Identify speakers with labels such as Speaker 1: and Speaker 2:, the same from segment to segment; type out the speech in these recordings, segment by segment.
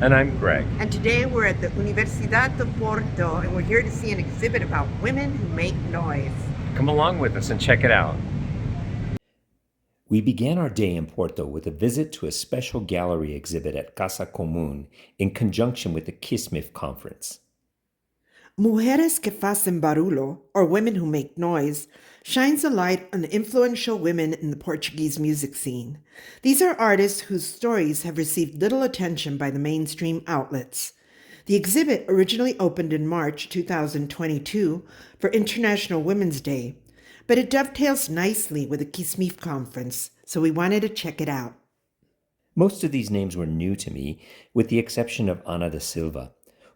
Speaker 1: And I'm Greg.
Speaker 2: And today we're at the Universidad de Porto, and we're here to see an exhibit about women who make noise.
Speaker 1: Come along with us and check it out.
Speaker 3: We began our day in Porto with a visit to a special gallery exhibit at Casa Comum in conjunction with the KISMIF conference.
Speaker 2: Mulheres que Fazem Barulho, or Women Who Make Noise, shines a light on influential women in the Portuguese music scene. These are artists whose stories have received little attention by the mainstream outlets. The exhibit originally opened in March 2022 for International Women's Day, but it dovetails nicely with the KISMIF conference, so we wanted to check it out.
Speaker 3: Most of these names were new to me, with the exception of Ana de Silva,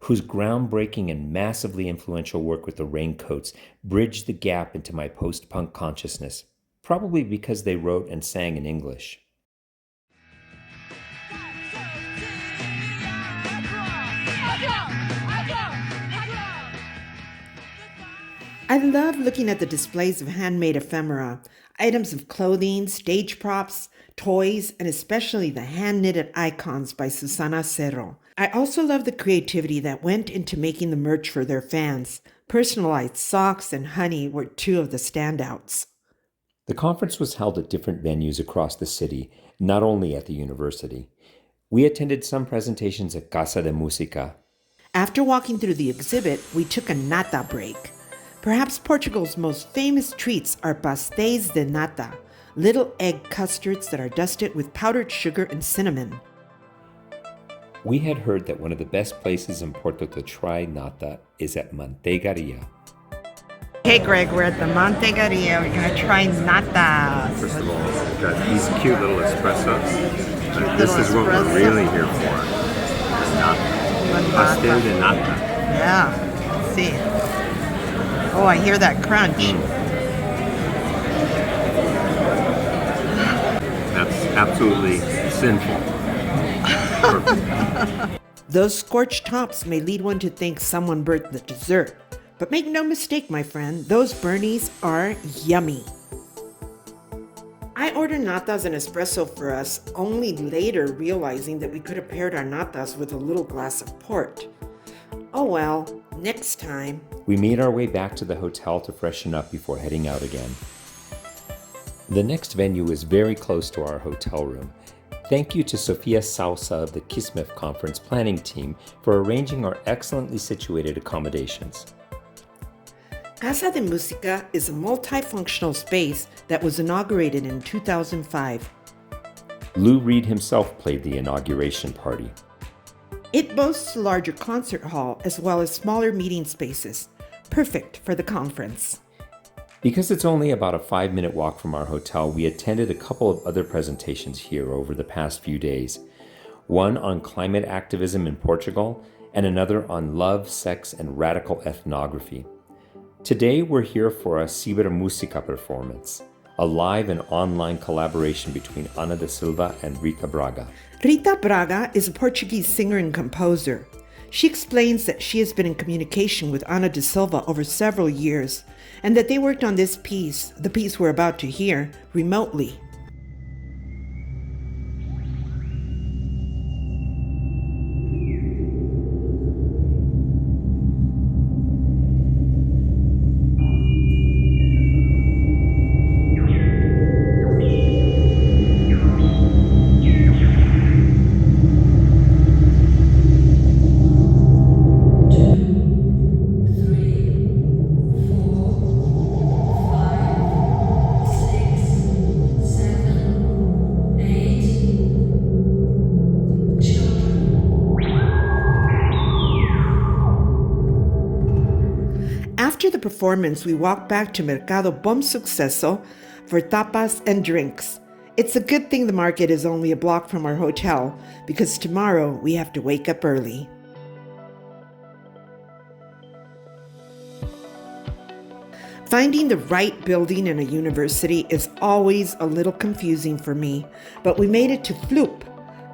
Speaker 3: whose groundbreaking and massively influential work with the Raincoats bridged the gap into my post-punk consciousness, probably because they wrote and sang in English.
Speaker 2: I love looking at the displays of handmade ephemera, items of clothing, stage props, toys, and especially the hand-knitted icons by Susana Cerro. I also love the creativity that went into making the merch for their fans. Personalized socks and honey were two of the standouts.
Speaker 3: The conference was held at different venues across the city, not only at the university. We attended some presentations at Casa de Musica.
Speaker 2: After walking through the exhibit, we took a nata break. Perhaps Portugal's most famous treats are Pasteis de Nata, little egg custards that are dusted with powdered sugar and cinnamon.
Speaker 3: We had heard that one of the best places in Porto to try nata is at Manteigaria.
Speaker 2: Hey Greg, we're at the Manteigaria. We're going to try nata.
Speaker 1: First of all, we've got these cute little espressos. This is what we're really here for. Pasteis de Nata.
Speaker 2: Yeah, let's see. Oh, I hear that crunch.
Speaker 1: That's absolutely sinful. Perfect.
Speaker 2: Those scorched tops may lead one to think someone burnt the dessert. But make no mistake, my friend, those burnies are yummy. I ordered natas and espresso for us, only later realizing that we could have paired our natas with a little glass of port. Oh well, next time.
Speaker 3: We made our way back to the hotel to freshen up before heading out again. The next venue is very close to our hotel room. Thank you to Sofia Salsa of the KISMIF conference planning team for arranging our excellently situated accommodations.
Speaker 2: Casa de Musica is a multifunctional space that was inaugurated in 2005.
Speaker 3: Lou Reed himself played the inauguration party.
Speaker 2: It boasts a larger concert hall as well as smaller meeting spaces, perfect for the conference.
Speaker 3: Because it's only about a 5-minute walk from our hotel, we attended a couple of other presentations here over the past few days. One on climate activism in Portugal, and another on love, sex, and radical ethnography. Today we're here for a Musica performance, a live and online collaboration between Ana de Silva and Rita Braga.
Speaker 2: Rita Braga is a Portuguese singer and composer. She explains that she has been in communication with Ana de Silva over several years, and that they worked on this piece, the piece we're about to hear, remotely. After the performance, we walked back to Mercado Bom Sucesso for tapas and drinks. It's a good thing the market is only a block from our hotel, because tomorrow we have to wake up early. Finding the right building in a university is always a little confusing for me, but we made it to FLUP,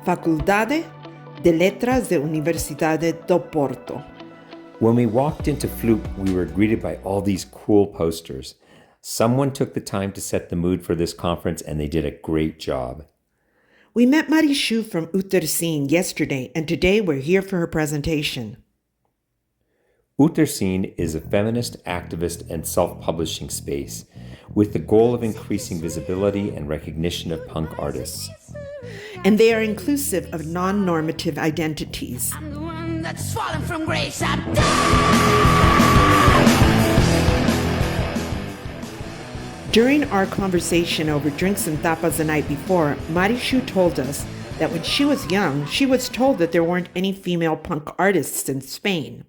Speaker 2: Faculdade de Letras da Universidade do Porto.
Speaker 3: When we walked into FLUP, we were greeted by all these cool posters. Someone took the time to set the mood for this conference, and they did a great job.
Speaker 2: We met Marishu from Uterzine yesterday, and today we're here for her presentation.
Speaker 3: Uterzine is a feminist, activist, and self-publishing space with the goal of increasing visibility and recognition of punk artists.
Speaker 2: And they are inclusive of non-normative identities.
Speaker 4: I'm the one that's fallen from grace.
Speaker 2: During our conversation over drinks and tapas the night before, Marishu told us that when she was young, she was told that there weren't any female punk artists in Spain.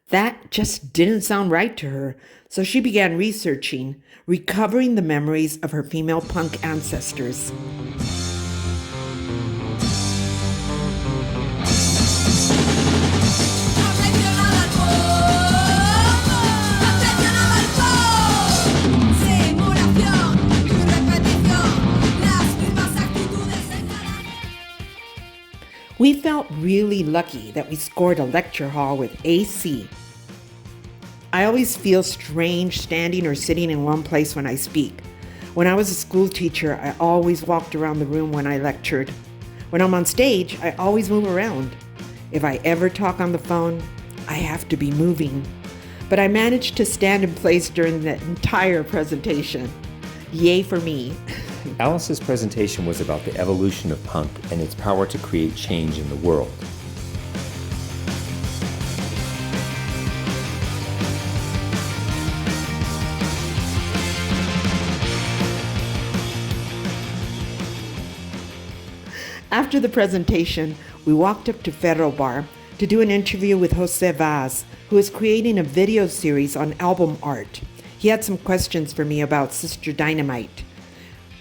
Speaker 2: That just didn't sound right to her, so she began researching, recovering the memories of her female punk ancestors. We felt really lucky that we scored a lecture hall with AC. I always feel strange standing or sitting in one place when I speak. When I was a school teacher, I always walked around the room when I lectured. When I'm on stage, I always move around. If I ever talk on the phone, I have to be moving. But I managed to stand in place during the entire presentation. Yay for me.
Speaker 3: Alice's presentation was about the evolution of punk and its power to create change in the world.
Speaker 2: After the presentation, we walked up to Ferro Bar to do an interview with Jose Vaz, who is creating a video series on album art. He had some questions for me about Sister Dynamite,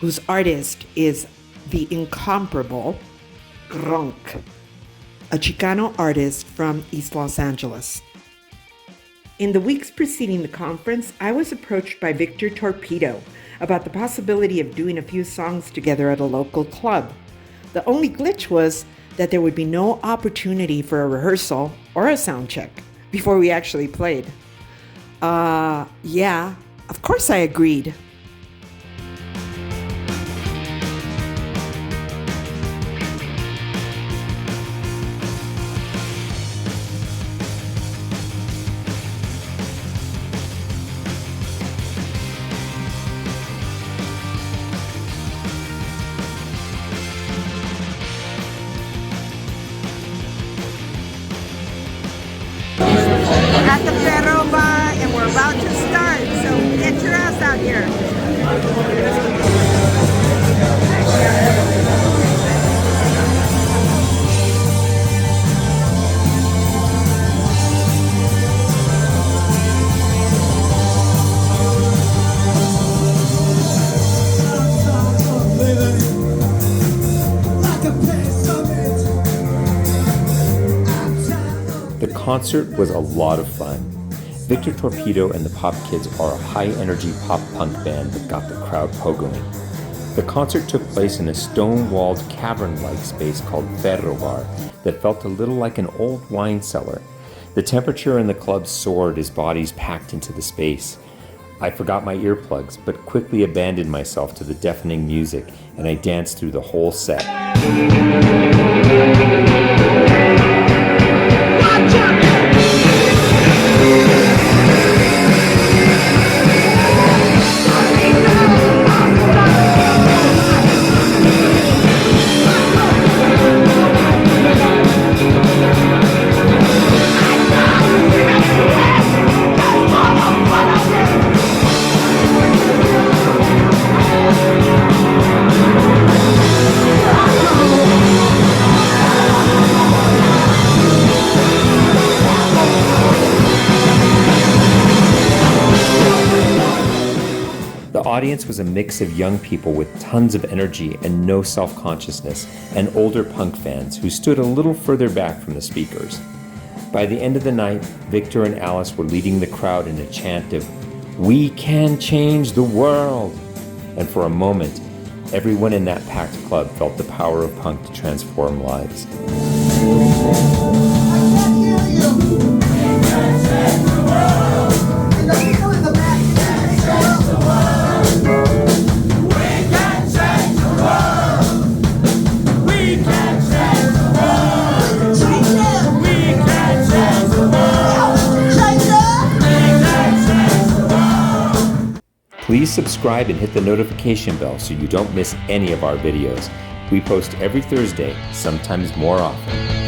Speaker 2: whose artist is the incomparable Gronk, a Chicano artist from East Los Angeles. In the weeks preceding the conference, I was approached by Victor Torpedo about the possibility of doing a few songs together at a local club. The only glitch was that there would be no opportunity for a rehearsal or a sound check before we actually played. Yeah, of course I agreed.
Speaker 5: At the Ferro Bar, and we're about to start, so get your ass out here.
Speaker 3: The concert was a lot of fun. Victor Torpedo and the Pop Kids are a high-energy pop-punk band that got the crowd pogoing. The concert took place in a stone-walled cavern-like space called Ferro Bar that felt a little like an old wine cellar. The temperature in the club soared as bodies packed into the space. I forgot my earplugs, but quickly abandoned myself to the deafening music, and I danced through the whole set. The audience was a mix of young people with tons of energy and no self-consciousness, and older punk fans who stood a little further back from the speakers. By the end of the night, Victor and Alice were leading the crowd in a chant of, "We can change the world!" And for a moment, everyone in that packed club felt the power of punk to transform lives. Please subscribe and hit the notification bell so you don't miss any of our videos. We post every Thursday, sometimes more often.